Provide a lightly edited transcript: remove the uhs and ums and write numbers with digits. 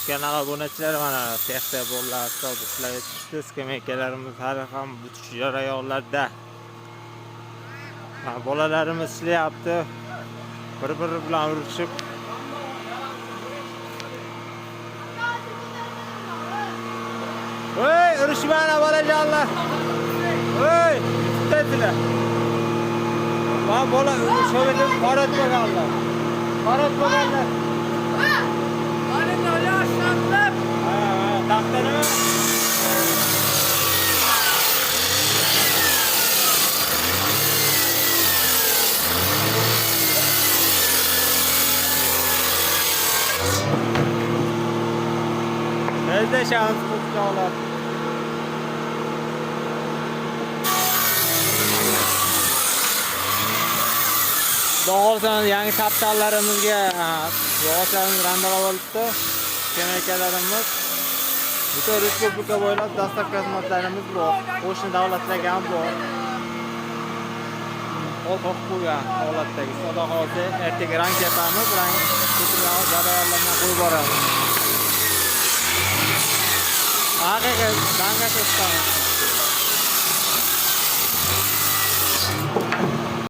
Kanal obunachilar mana texnika bo'llar, avtobuslar yetishdi, skameykalarimiz hali ham butish jarayonlarida. Bolalarimiz ishlayapti. Bir-biri bilan urishib. Voy, urishmana bolajonlar. Voy, tutadilar. Va bola sho'rida qorat bo'lganlar. Qorat bo'lganlar. Mana nola shamlab. Ha, taxtani. Bizde şans tutacaklar. Doğrudan yangi kaptallarimizga yog'ochlarini randalab olibdi. Kemakalarimiz butun respublika bo'ylab dastlabki xizmatlarimiz bor. Qo'shni davlatlarga ham bor. Qo'rqib qo'ygan holatdagi savdo hozir ertaga rang tepamiz, rang ko'tirgan jarayonlarni qo'yib boramiz. Haqiqiy danga to'xtamiz.